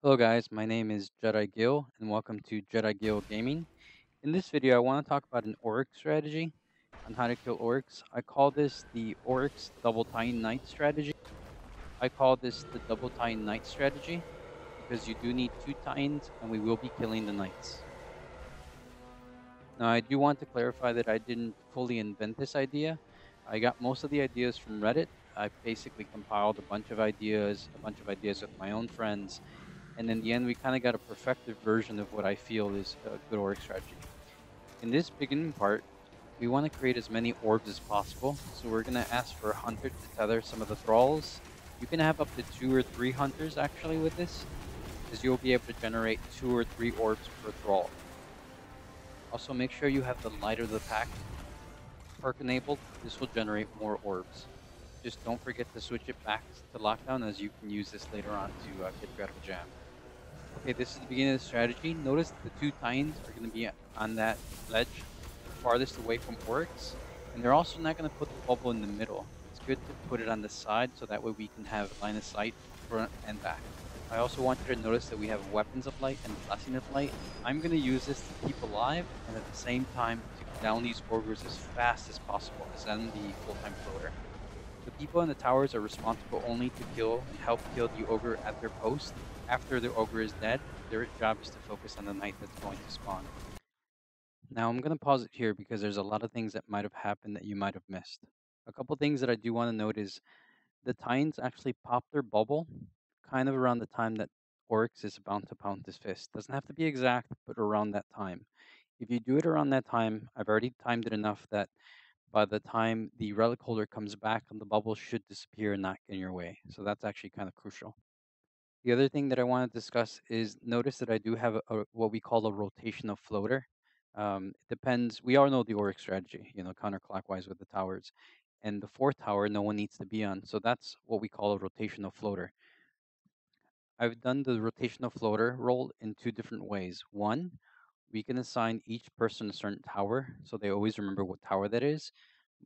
Hello guys, my name is Jedi Gil and welcome to Jedi Gil Gaming. In this video I want to talk about an Oryx strategy on how to kill Oryx. I call this the Oryx Double Titan Knight strategy. I call this the Double Titan Knight strategy because you do need two Titans and we will be killing the Knights. Now I do want to clarify that I didn't fully invent this idea. I got most of the ideas from Reddit. I basically compiled a bunch of ideas with my own friends, and in the end, we kind of got a perfected version of what I feel is a good org strategy. In this beginning part, we want to create as many orbs as possible. So we're going to ask for a hunter to tether some of the thralls. You can have up to 2 or 3 hunters actually with this, as you'll be able to generate 2 or 3 orbs per thrall. Also, make sure you have the light of the pack perk enabled. This will generate more orbs. Just don't forget to switch it back to lockdown, as you can use this later on to get you out of a jam. Okay, this is the beginning of the strategy. Notice the two titans are going to be on that ledge farthest away from Oryx, and they're also not going to put the bubble in the middle. It's good to put it on the side so that way we can have line of sight front and back. I also want you to notice that we have weapons of light and blessing of light. I'm going to use this to keep alive and at the same time to down these ogres as fast as possible, as in the full-time floater. The people in the towers are responsible only to kill and help kill the ogre at their post. After the ogre is dead, their job is to focus on the knight that's going to spawn. Now I'm going to pause it here because there's a lot of things that might have happened that you might have missed. A couple things that I do want to note is the Titans actually pop their bubble kind of around the time that Oryx is about to pound his fist. Doesn't have to be exact, but around that time. If you do it around that time, I've already timed it enough that by the time the relic holder comes back, the bubble should disappear and not get in your way. So that's actually kind of crucial. The other thing that I want to discuss is notice that I do have what we call a rotational floater. It depends. We all know the Oryx strategy, counterclockwise with the towers. And the fourth tower, no one needs to be on. So that's what we call a rotational floater. I've done the rotational floater role in 2 different ways. One, we can assign each person a certain tower, so they always remember what tower that is.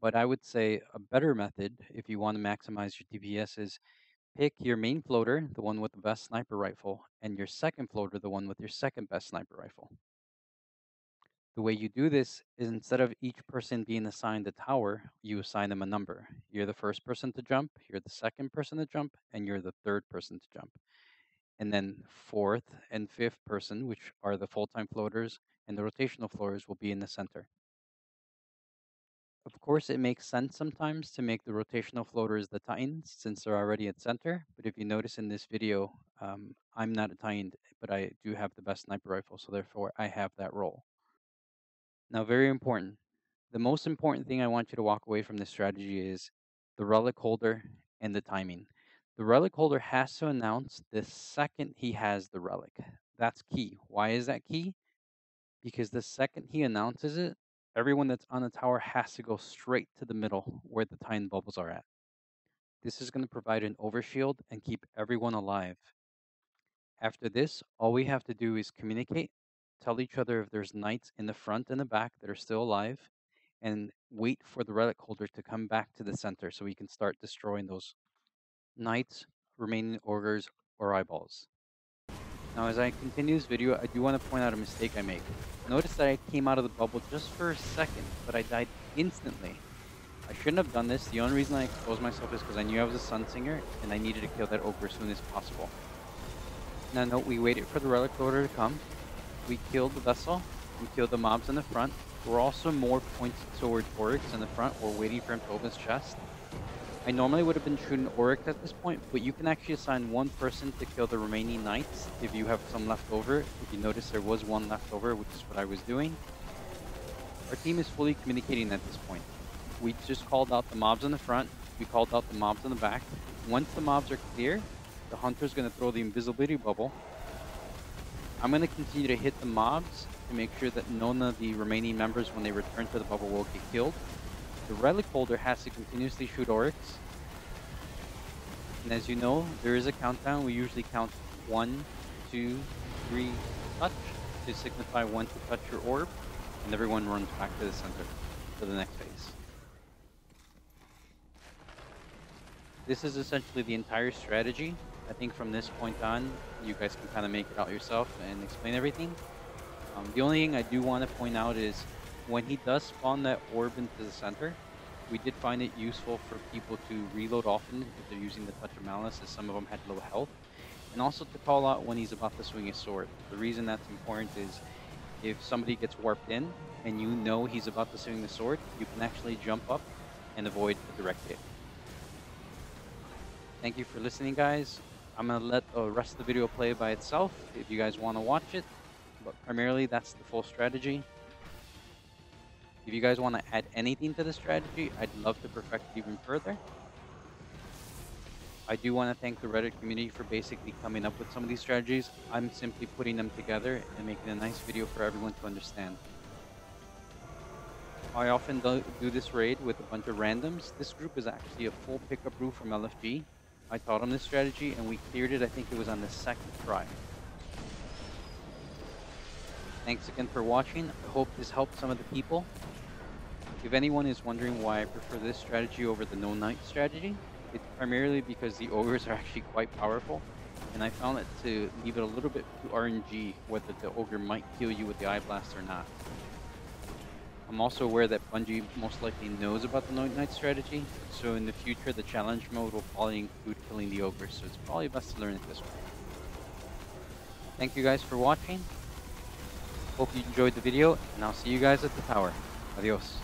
But I would say a better method, if you want to maximize your DPS, is pick your main floater, the one with the best sniper rifle, and your second floater, the one with your second best sniper rifle. The way you do this is instead of each person being assigned a tower, you assign them a number. You're the first person to jump, you're the second person to jump, and you're the third person to jump. And then fourth and fifth person, which are the full-time floaters, and the rotational floaters will be in the center. Of course, it makes sense sometimes to make the rotational floaters the Titans since they're already at center. But if you notice in this video, I'm not a Titan, but I do have the best sniper rifle, so therefore I have that role. Now, very important. The most important thing I want you to walk away from this strategy is the relic holder and the timing. The relic holder has to announce the second he has the relic. That's key. Why is that key? Because the second he announces it, everyone that's on the tower has to go straight to the middle where the Titan bubbles are at. This is going to provide an overshield and keep everyone alive. After this, all we have to do is communicate, tell each other if there's knights in the front and the back that are still alive, and wait for the relic holder to come back to the center so we can start destroying those knights, remaining ogres, or eyeballs. Now, as I continue this video, I do want to point out a mistake I make. Notice that I came out of the bubble just for a second, but I died instantly. I shouldn't have done this. The only reason I exposed myself is because I knew I was a Sun Singer, and I needed to kill that ogre as soon as possible. Now note, we waited for the relic order to come. We killed the vessel. We killed the mobs in the front. We're also more pointed towards Oryx in the front. We're waiting for him to open his chest. I normally would have been shooting Oryx at this point, but you can actually assign one person to kill the remaining knights if you have some left over. If you notice, there was one left over, which is what I was doing. Our team is fully communicating at this point. We just called out the mobs in the front. We called out the mobs in the back. Once the mobs are clear, the hunter's going to throw the invisibility bubble. I'm going to continue to hit the mobs to make sure that none of the remaining members, when they return to the bubble, will get killed. The relic holder has to continuously shoot Oryx. And as you know, there is a countdown. We usually count 1, 2, 3, touch to signify when to touch your orb. And everyone runs back to the center for the next phase. This is essentially the entire strategy. I think from this point on, you guys can kind of make it out yourself and explain everything. The only thing I do want to point out is when he does spawn that orb into the center, we did find it useful for people to reload often if they're using the Touch of Malice, as some of them had low health, and also to call out when he's about to swing his sword. The reason that's important is if somebody gets warped in and you know he's about to swing the sword, you can actually jump up and avoid a direct hit. Thank you for listening, guys. I'm going to let the rest of the video play by itself if you guys want to watch it, but primarily that's the full strategy. If you guys want to add anything to the strategy, I'd love to perfect it even further. I do want to thank the Reddit community for basically coming up with some of these strategies. I'm simply putting them together and making a nice video for everyone to understand. I often do this raid with a bunch of randoms. This group is actually a full pickup group from LFG. I taught them this strategy and we cleared it, I think it was on the second try. Thanks again for watching. I hope this helped some of the people. If anyone is wondering why I prefer this strategy over the no knight strategy, it's primarily because the ogres are actually quite powerful, and I found it to leave it a little bit to RNG whether the ogre might kill you with the eye blast or not. I'm also aware that Bungie most likely knows about the no knight strategy, so in the future the challenge mode will probably include killing the ogre, so it's probably best to learn it this way. Thank you guys for watching. Hope you enjoyed the video, and I'll see you guys at the tower. Adios.